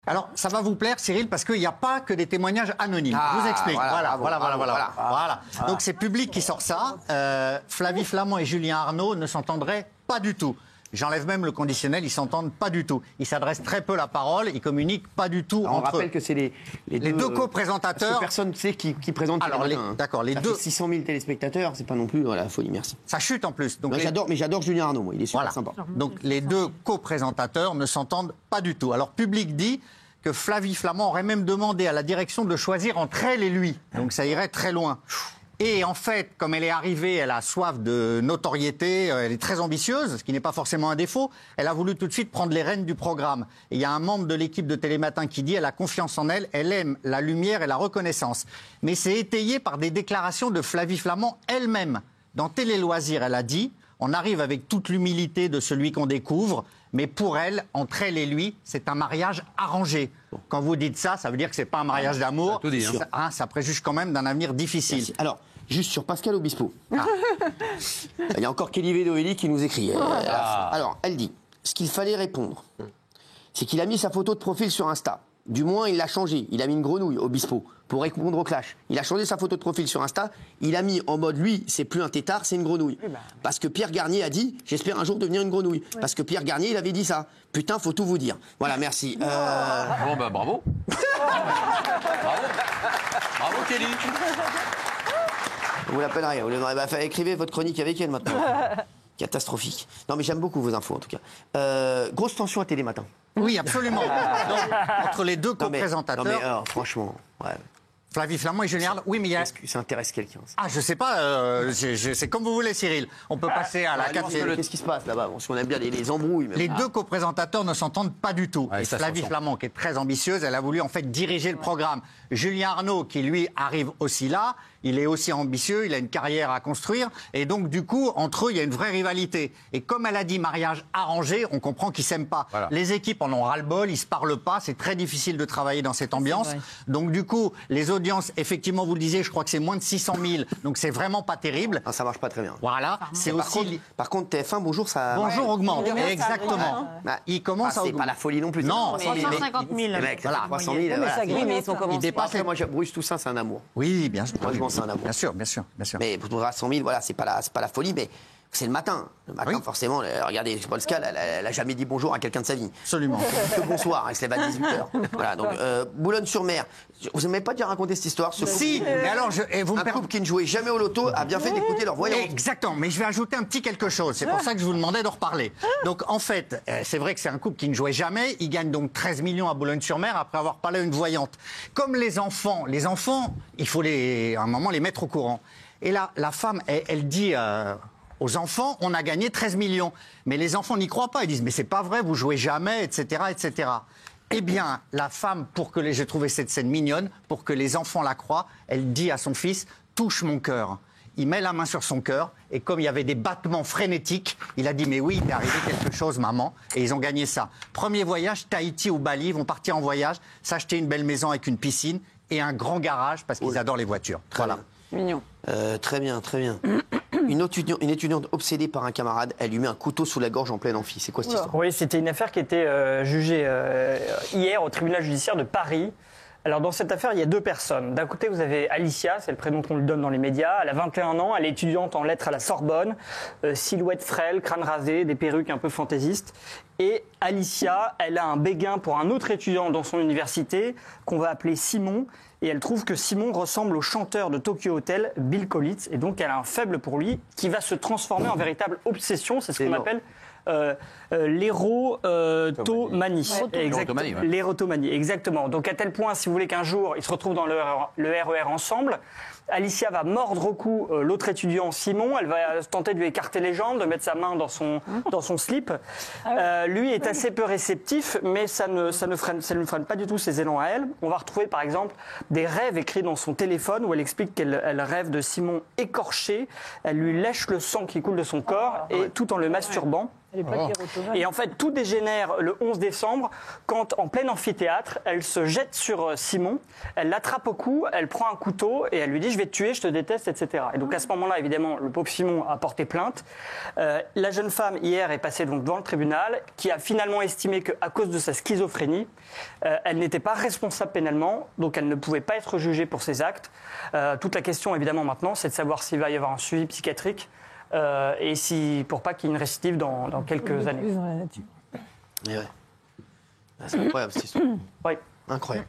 Alors, ça va vous plaire, Cyril, parce qu'il n'y a pas que des témoignages anonymes. Je vous explique. Voilà. Donc, c'est Public qui sort ça. Flavie Flament et Julien Arnaud ne s'entendraient pas du tout. J'enlève même le conditionnel, ils s'entendent pas du tout. Ils s'adressent très peu la parole, ils communiquent pas du tout alors entre eux. On rappelle que c'est les deux co-présentateurs. Personne ne sait qui présente. Alors, d'accord, les deux. 600 000 téléspectateurs, c'est pas non plus la folie, merci. Ça chute en plus. Donc j'adore Julien Arnaud, moi, il est super sympa. Donc les deux co-présentateurs ne s'entendent pas du tout. Alors Public dit que Flavie Flament aurait même demandé à la direction de choisir entre elle et lui. Donc ça irait très loin. Et en fait, comme elle est arrivée, elle a soif de notoriété, elle est très ambitieuse, ce qui n'est pas forcément un défaut. Elle a voulu tout de suite prendre les rênes du programme. Et il y a un membre de l'équipe de Télématin qui dit elle a confiance en elle, elle aime la lumière et la reconnaissance. Mais c'est étayé par des déclarations de Flavie Flament elle-même. Dans Télé Loisirs, elle a dit on arrive avec toute l'humilité de celui qu'on découvre, mais pour elle, entre elle et lui, c'est un mariage arrangé. Quand vous dites ça, ça veut dire que c'est pas un mariage d'amour. Ça préjuge quand même d'un avenir difficile. Merci. Alors, juste sur Pascal Obispo. Il y a encore Kelly Vedoeli qui nous écrit. Alors, elle dit, ce qu'il fallait répondre, c'est qu'il a mis sa photo de profil sur Insta. Du moins, il l'a changé. Il a mis une grenouille, Obispo, pour répondre au clash. Il a changé sa photo de profil sur Insta. Il a mis en mode, lui, c'est plus un tétard, c'est une grenouille. Parce que Pierre Garnier a dit, j'espère un jour devenir une grenouille. Parce que Pierre Garnier, il avait dit ça. Putain, faut tout vous dire. Voilà, merci. Bon, bah, bravo. Bravo, Kelly. Vous l'appellerez. Écrivez votre chronique avec elle maintenant. Catastrophique. Non, mais j'aime beaucoup vos infos, en tout cas. Grosse tension à Télématin. Oui, absolument. Donc, entre les deux co-présentateurs. Non, mais alors, franchement, ouais. Flavie Flament et Julien Arnaud. Oui, mais il y a... Est-ce que ça intéresse quelqu'un? Ah, je sais pas. C'est comme vous voulez, Cyril. On peut passer à la quatrième. Qu'est-ce qui se passe là-bas? On aime bien les embrouilles. Les deux co-présentateurs ne s'entendent pas du tout. Et Flavie Flament, qui est très ambitieuse, elle a voulu en fait diriger le programme. Julien Arnaud, qui lui arrive aussi là, il est aussi ambitieux, il a une carrière à construire. Et donc, du coup, entre eux, il y a une vraie rivalité. Et comme elle a dit mariage arrangé, on comprend qu'ils s'aiment pas. Voilà. Les équipes en ont ras-le-bol, ils se parlent pas. C'est très difficile de travailler dans cette ambiance. Donc, du coup, les audiences, effectivement, vous le disiez, je crois que c'est moins de 600 000. Donc, c'est vraiment pas terrible. Ah, ça marche pas très bien. Voilà. C'est aussi... Par contre, TF1, bonjour, ça... Bonjour augmente. Exactement. Il commence à... C'est pas la folie non plus. Non. 350 000. Voilà. 300 000. Ça grille, mais ils sont commencés. Après, moi, Bruce Toussaint, c'est un amour. Oui, bien sûr. Franchement, c'est un amour. Bien sûr, bien sûr. Mais pour trouver à 100 000, voilà, c'est pas la folie, mais c'est le matin. Le matin, forcément, regardez, Paul Scal, elle a jamais dit bonjour à quelqu'un de sa vie. Absolument. Que bonsoir, elle se lève à 18h. Voilà, donc Boulogne-sur-Mer. Vous n'aimez pas déjà raconter cette histoire? Si, mais alors, un couple qui ne jouait jamais au loto a bien fait d'écouter leur voyante. Exactement, mais je vais ajouter un petit quelque chose. C'est pour ça que je vous demandais d'en reparler. Donc, en fait, c'est vrai que c'est un couple qui ne jouait jamais. Ils gagnent donc 13 millions à Boulogne-sur-Mer après avoir parlé à une voyante. Comme les enfants, il faut à un moment les mettre au courant. Et là, la femme, elle dit aux enfants, on a gagné 13 millions. Mais les enfants n'y croient pas. Ils disent, mais c'est pas vrai, vous jouez jamais, etc., etc. Eh bien, la femme, j'ai trouvé cette scène mignonne, pour que les enfants la croient, elle dit à son fils, touche mon cœur. Il met la main sur son cœur, et comme il y avait des battements frénétiques, il a dit, mais oui, il est arrivé quelque chose, maman, et ils ont gagné ça. Premier voyage, Tahiti ou Bali, ils vont partir en voyage, s'acheter une belle maison avec une piscine, et un grand garage, parce qu'ils adorent les voitures. Voilà. Mignon. Très bien, très bien. Une étudiante obsédée par un camarade, elle lui met un couteau sous la gorge en pleine amphi. C'est quoi cette histoire? Oui, c'était une affaire qui était jugée hier au tribunal judiciaire de Paris. Alors, dans cette affaire, il y a deux personnes. D'un côté, vous avez Alicia, c'est le prénom qu'on lui donne dans les médias. Elle a 21 ans, elle est étudiante en lettres à la Sorbonne. Silhouette frêle, crâne rasé, des perruques un peu fantaisistes. Et Alicia, elle a un béguin pour un autre étudiant dans son université, qu'on va appeler Simon. Et elle trouve que Simon ressemble au chanteur de Tokyo Hotel, Bill Collins. Et donc, elle a un faible pour lui qui va se transformer en véritable obsession. C'est ce qu'on appelle l'érotomanie. L'érotomanie, exactement. Donc, à tel point, si vous voulez, qu'un jour, ils se retrouvent dans le RER ensemble. Alicia va mordre au cou l'autre étudiant Simon. Elle va tenter de lui écarter les jambes, de mettre sa main dans son slip. Lui est assez peu réceptif, mais ça ne freine pas du tout ses élans à elle. On va retrouver par exemple des rêves écrits dans son téléphone où elle explique qu'elle rêve de Simon écorché. Elle lui lèche le sang qui coule de son corps et tout en le masturbant. Et en fait, tout dégénère le 11 décembre quand, en plein amphithéâtre, elle se jette sur Simon, elle l'attrape au cou, elle prend un couteau et elle lui dit « je vais te tuer, je te déteste, etc. Et donc à ce moment-là, évidemment, le pauvre Simon a porté plainte. La jeune femme, hier, est passée donc devant le tribunal, qui a finalement estimé qu'à cause de sa schizophrénie, elle n'était pas responsable pénalement, donc elle ne pouvait pas être jugée pour ses actes. Toute la question, évidemment, maintenant, c'est de savoir s'il va y avoir un suivi psychiatrique et pour pas qu'il y ait une récidive dans quelques années. Mais ouais. C'est incroyable cette histoire. Oui. Incroyable.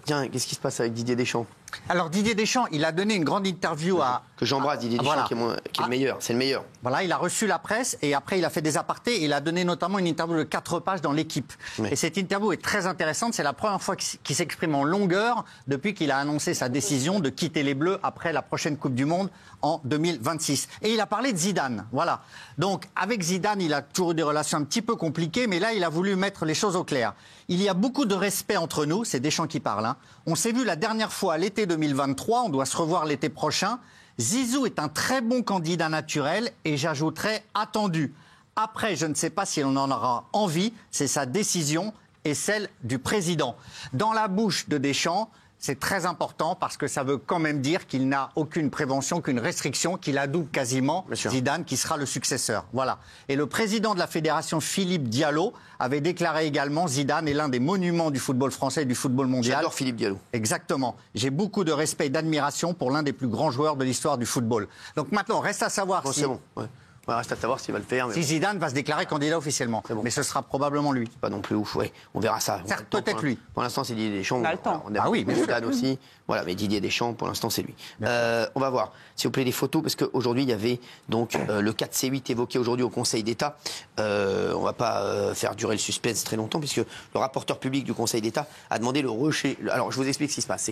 Tiens, qu'est-ce qui se passe avec Didier Deschamps? Alors Didier Deschamps, il a donné une grande interview que j'embrasse, Didier Deschamps, voilà. qui est le meilleur, c'est le meilleur. Voilà, il a reçu la presse et après il a fait des apartés et il a donné notamment une interview de 4 pages dans l'Équipe. Oui. Et cette interview est très intéressante, c'est la première fois qu'il s'exprime en longueur depuis qu'il a annoncé sa décision de quitter les Bleus après la prochaine Coupe du Monde en 2026. Et il a parlé de Zidane, voilà. Donc avec Zidane, il a toujours eu des relations un petit peu compliquées, mais là il a voulu mettre les choses au clair. Il y a beaucoup de respect entre nous, c'est Deschamps qui parle, hein. On s'est vu la dernière fois à l'été 2023, on doit se revoir l'été prochain. Zizou est un très bon candidat naturel et j'ajouterais attendu. Après, je ne sais pas si on en aura envie, c'est sa décision et celle du président. Dans la bouche de Deschamps, c'est très important parce que ça veut quand même dire qu'il n'a aucune prévention, qu'une restriction, qu'il adoube quasiment Zidane qui sera le successeur. Voilà. Et le président de la fédération, Philippe Diallo, avait déclaré également Zidane est l'un des monuments du football français et du football mondial. J'adore Philippe Diallo. Exactement. J'ai beaucoup de respect et d'admiration pour l'un des plus grands joueurs de l'histoire du football. Donc maintenant, reste à savoir si... C'est bon, ouais. Ouais, reste à savoir s'il va le faire. Mais si Zidane va se déclarer candidat officiellement. Bon. Mais ce sera probablement lui. Pas non plus ouf, ouais. On verra ça. Certes, peut-être lui. Pour l'instant, c'est Didier Deschamps. On a le temps. On a oui, mais Zidane aussi. Voilà, mais Didier Deschamps, pour l'instant, c'est lui. On va voir, s'il vous plaît, les photos, parce qu'aujourd'hui, il y avait donc le 4C8 évoqué aujourd'hui au Conseil d'État. On va pas faire durer le suspense très longtemps, puisque le rapporteur public du Conseil d'État a demandé le rejet. Alors, je vous explique ce qui se passe.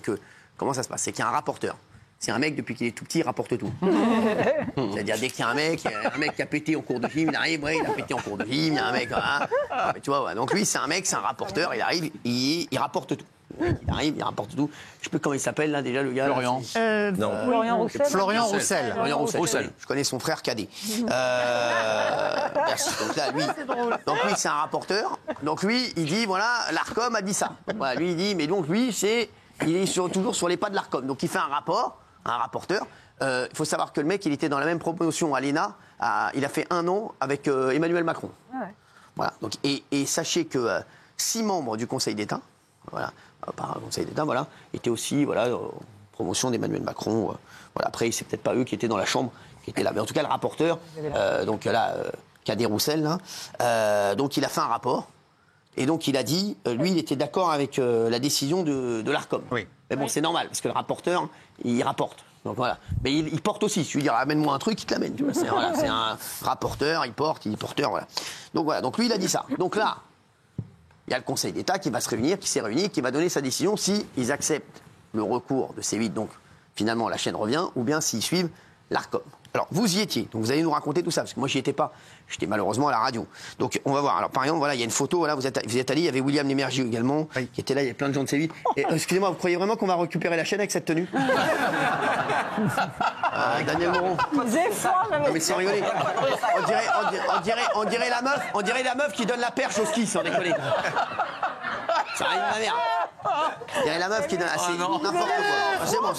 Comment ça se passe? C'est qu'il y a un rapporteur. C'est un mec, depuis qu'il est tout petit, il rapporte tout. C'est-à-dire, dès qu'il y a un mec qui a pété en cours de gym, il arrive, il a pété en cours de gym, il y a un mec, voilà. Mais tu vois, ouais. Donc lui, c'est un mec, c'est un rapporteur, il arrive, il rapporte tout. Il arrive, il rapporte tout. Je sais plus comment il s'appelle, là, déjà, le gars. Florian. Florian Roussel. Florian Roussel. Florian Roussel. Je connais son frère cadet. Merci. Donc là, lui, c'est un rapporteur. Donc lui, il dit, voilà, l'Arcom a dit ça. Voilà, lui, il dit, mais donc lui, il est toujours sur les pas de l'Arcom. Donc il fait un rapport. Un rapporteur. Il faut savoir que le mec, il était dans la même promotion à l'ENA. Il a fait 1 an avec Emmanuel Macron. Ouais. Voilà. Donc, et sachez que 6 membres du Conseil d'État, voilà, par un Conseil d'État, voilà, étaient aussi en promotion d'Emmanuel Macron. Voilà. Après, c'est peut-être pas eux qui étaient dans la chambre, qui étaient là. Mais en tout cas, le rapporteur, donc là, Cadet Roussel, là, donc il a fait un rapport. Et donc il a dit, lui, il était d'accord avec la décision de l'Arcom. Oui. Mais bon, c'est normal, parce que le rapporteur, il rapporte. Donc voilà. Mais il porte aussi. Si tu lui dis, amène-moi un truc, il te l'amène. C'est un rapporteur, il porte, il est porteur, voilà. Donc voilà. Donc lui, il a dit ça. Donc là, il y a le Conseil d'État qui va se réunir, qui s'est réuni, qui va donner sa décision si ils acceptent le recours de C8, donc finalement la chaîne revient, ou bien s'ils suivent l'Arcom. Alors, vous y étiez, donc vous allez nous raconter tout ça, parce que moi, j'y étais pas. J'étais malheureusement à la radio. Donc, on va voir. Alors, par exemple, voilà, il y a une photo, voilà, vous êtes allé, il y avait William Lémergie également, qui était là, il y avait plein de gens de C8. Et, excusez-moi, vous croyez vraiment qu'on va récupérer la chaîne avec cette tenue Daniel Moron. Non, mais sans rigoler. On dirait la meuf qui donne la perche au ski, sans déconner. Ça arrive ma mère. Il y avait la meuf qui donne n'importe quoi. C'est bon,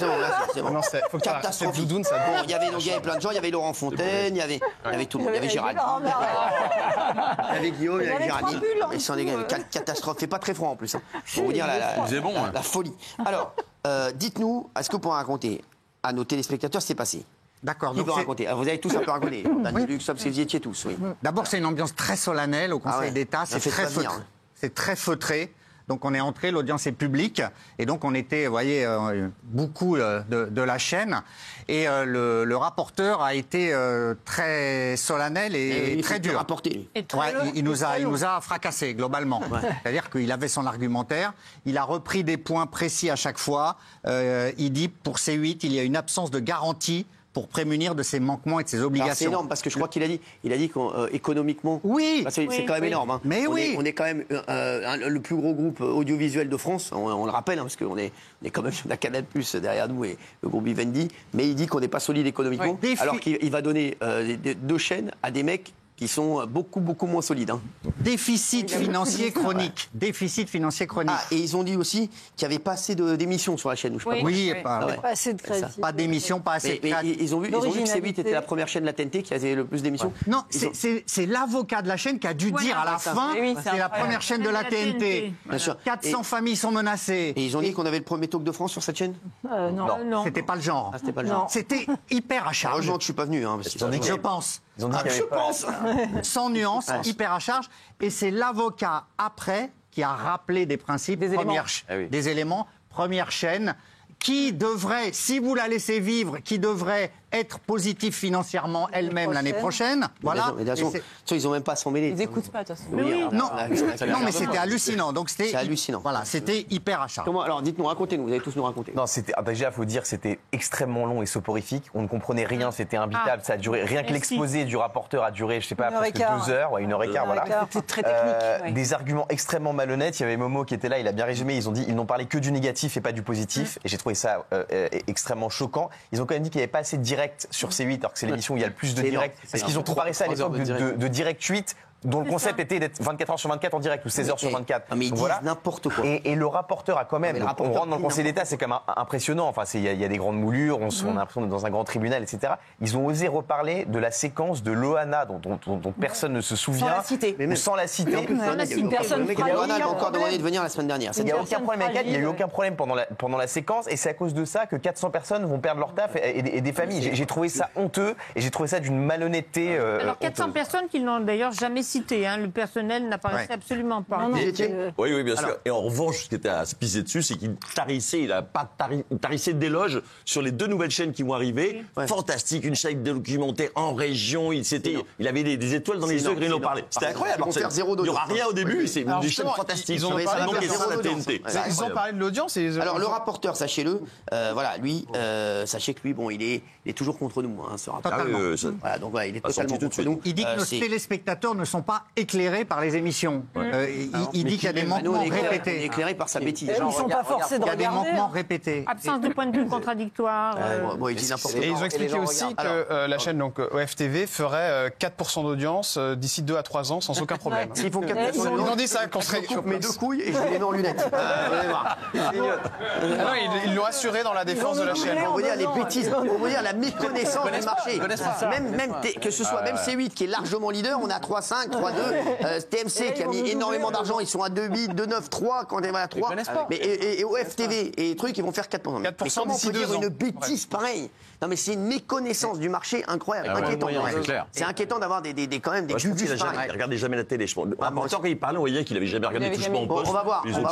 c'est bon. Non, faut que catastrophe. Doudoune, ça bon, il y avait plein de gens, il y avait Laurent Fontaine, il y avait tout le monde, il y avait Gérald. Il y avait Guillaume, il y avait Géraldine. Mais sans déconner, catastrophe. C'est pas très froid en plus. Pour vous dire la folie. Alors, dites-nous, est-ce que vous pouvez raconter à nos téléspectateurs ce qui s'est passé? D'accord. Qui peut raconter? Vous avez tous un peu raconté. Daniel Lux, parce que vous y étiez tous, oui. D'abord, c'est une ambiance très solennelle au Conseil d'État. C'est très feutré. Donc on est entré, l'audience est publique, et donc on était, vous voyez, beaucoup de la chaîne, et le rapporteur a été très solennel et très dur. Il nous a fracassé globalement. C'est-à-dire qu'il avait son argumentaire, il a repris des points précis à chaque fois. Il dit pour C8, il y a une absence de garantie pour prémunir de ses manquements et de ses obligations. C'est énorme, parce que je crois qu'il a dit qu'économiquement, oui, c'est quand même énorme. Hein. Mais on est quand même le plus gros groupe audiovisuel de France, on le rappelle, hein, parce qu'on est quand même sur la Canal+ derrière nous et le groupe Vivendi, mais il dit qu'on n'est pas solide économiquement, alors qu'il va donner 2 chaînes à des mecs qui sont beaucoup moins solides. Hein. Déficit financier chronique. Déficit financier chronique. Ah, et ils ont dit aussi qu'il n'y avait pas assez d'émissions sur la chaîne. Oui, pas assez de crédit. Pas d'émissions, pas assez de crédit. Ils ont vu que C8 était la première chaîne de la TNT qui avait le plus d'émissions. Non, c'est l'avocat de la chaîne qui a dû dire à la fin, c'est la première chaîne de la TNT. Bien sûr. 400 familles sont menacées. Et ils ont dit qu'on avait le premier talk de France sur cette chaîne. Non. C'était pas le genre. Ah, c'était pas le genre. C'était hyper à charge. Heureusement que je suis pas venu. Hein, parce que Je pense. Ils ont dit qu'il y avait pas- Sans nuance, hyper à charge. Et c'est l'avocat après qui a rappelé des principes, des éléments, première chaîne, qui devrait, si vous la laissez vivre, qui devrait être positive financièrement elle-même l'année prochaine. Voilà. Mais ils n'ont même pas à s'en mêler. Ils n'écoutent pas, de toute façon. Non, mais c'était hallucinant. Donc c'est hallucinant. Voilà, c'était hyper à charge. Alors dites-nous, racontez-nous, vous allez tous nous raconter. Non, déjà, il faut dire, c'était extrêmement long et soporifique. On ne comprenait rien, c'était imbitable. Ça a duré, rien que l'exposé du rapporteur a duré, je sais pas, presque 2 heures, 1h15, voilà. C'était très technique. Des arguments extrêmement malhonnêtes. Il y avait Momo qui était là, il a bien résumé. Ils n'ont parlé que du négatif et pas du positif. Et j'ai trouvé ça extrêmement choquant. Ils ont quand même dit qu'il n'y avait pas assez de direct sur C8, alors que c'est l'émission où il y a le plus de direct. Parce qu'ils ont comparé ça à l'époque de Direct 8, dont le concept était d'être 24 heures sur 24 en direct ou 16 heures sur 24. Mais ils disent n'importe quoi. Et le rapporteur a quand même, on rentre dans le Conseil d'État, c'est quand même impressionnant. Enfin, il y a des grandes moulures, on a l'impression d'être dans un grand tribunal, etc. Ils ont osé reparler de la séquence de Loana, dont personne ne se souvient. Sans la citer. Sans la citer. Loana a encore demandé de venir la semaine dernière. Il n'y a aucun problème avec elle, il n'y a eu aucun problème pendant la séquence, et c'est à cause de ça que 400 personnes vont perdre leur taf et des familles. J'ai trouvé ça honteux, et j'ai trouvé ça d'une malhonnêteté. Alors 400 personnes qui n'ont d'ailleurs jamais cité, hein. Le personnel n'apparaissait absolument pas. Oui, bien sûr. Et en revanche, ce qui était à se piser dessus, c'est qu'il tarissait des loges sur les 2 nouvelles chaînes qui vont arriver. Fantastique, une chaîne documentaire en région. Il avait des étoiles dans les yeux quand il en parlait. C'était incroyable. Il n'y aura rien au début, c'est des chaînes fantastiques. Ils ont parlé de la TNT. Ils ont parlé de l'audience. Alors le rapporteur, sachez-le, voilà, lui, sachez que lui, bon, il est toujours contre nous, hein, ce rapporteur. Voilà, donc voilà, il est totalement contre nous. Il dit que nos téléspectateurs ne sont pas éclairés par les émissions. Il dit qu'il y a des manquements répétés. Il est éclairé par sa bêtise. Ils ne sont pas forcés de regarder. Il y a des manquements répétés. Absence de point de vue contradictoire. Il dit n'importe quoi. Et ils ont expliqué aussi que la chaîne donc OFTV ferait 4% d'audience d'ici 2 à 3 ans sans aucun problème. S'ils font 4%, Ils ont dit ça qu'on serait. je coupe mes 2 couilles et je les mets en lunettes. Ils l'ont assuré dans la défense de la chaîne. On va dire les bêtises, on va dire la méconnaissance du marché. Même que ce soit même C8 qui est largement leader, on est à 3,5, 3,2. TMC qui a mis énormément d'argent, ils sont à 2,8, 2,9, 3 quand on est à 3. Mais et OFTV et les trucs, ils vont faire 4%. Mais comment on peut dire une bêtise pareille? Non mais c'est une méconnaissance du marché incroyable, inquiétant. C'est inquiétant d'avoir quand même des gugus pareils. Il regardait jamais la télé. En tant qu'il parlait, on voyait qu'il avait jamais regardé Touchement au poste. On va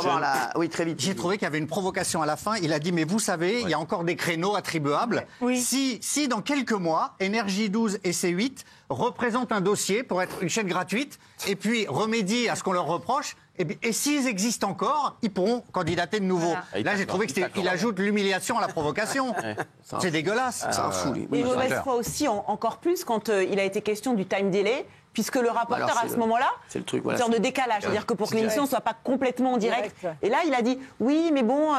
voir là. Oui, très vite. J'ai trouvé qu'il y avait une provocation à la fin. Il a dit, mais vous savez, il y a encore des créneaux attribuables. Si dans quelques mois, Énergie 12 et C8 représentent un dossier pour être une chaîne gratuite et puis remédient à ce qu'on leur reproche, et s'ils existent encore, ils pourront candidater de nouveau. Là, j'ai trouvé qu'il ajoute l'humiliation à la provocation. C'est dégueulasse. C'est un fou, lui. Et mauvaise foi aussi, encore plus, quand il a été question du time delay. Puisque le rapporteur, à ce moment-là, c'est le truc, une sorte de décalage. C'est-à-dire que pour que l'émission ne soit pas complètement en direct. Et là, il a dit, oui, mais bon,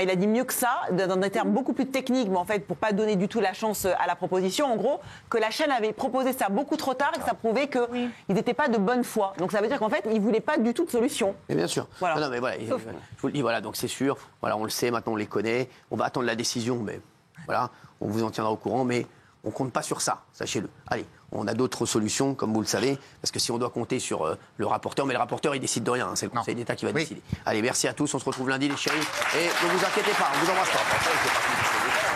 il a dit mieux que ça, dans des termes beaucoup plus techniques, mais en fait, pour pas donner du tout la chance à la proposition, en gros, que la chaîne avait proposé ça beaucoup trop tard et que ça prouvait qu'ils n'étaient pas de bonne foi. Donc ça veut dire qu'en fait, ils ne voulaient pas du tout de solution. Mais bien sûr. Voilà. Non, mais voilà, je vous le dis, voilà, donc c'est sûr, voilà, on le sait, maintenant on les connaît, on va attendre la décision, mais voilà, on vous en tiendra au courant, mais on compte pas sur ça, sachez-le. Allez. On a d'autres solutions, comme vous le savez, parce que si on doit compter sur le rapporteur, mais le rapporteur, il décide de rien, hein, c'est le Conseil d'État qui va décider. Allez, merci à tous, on se retrouve lundi, les chéris, et ne vous inquiétez pas, on vous embrasse pas.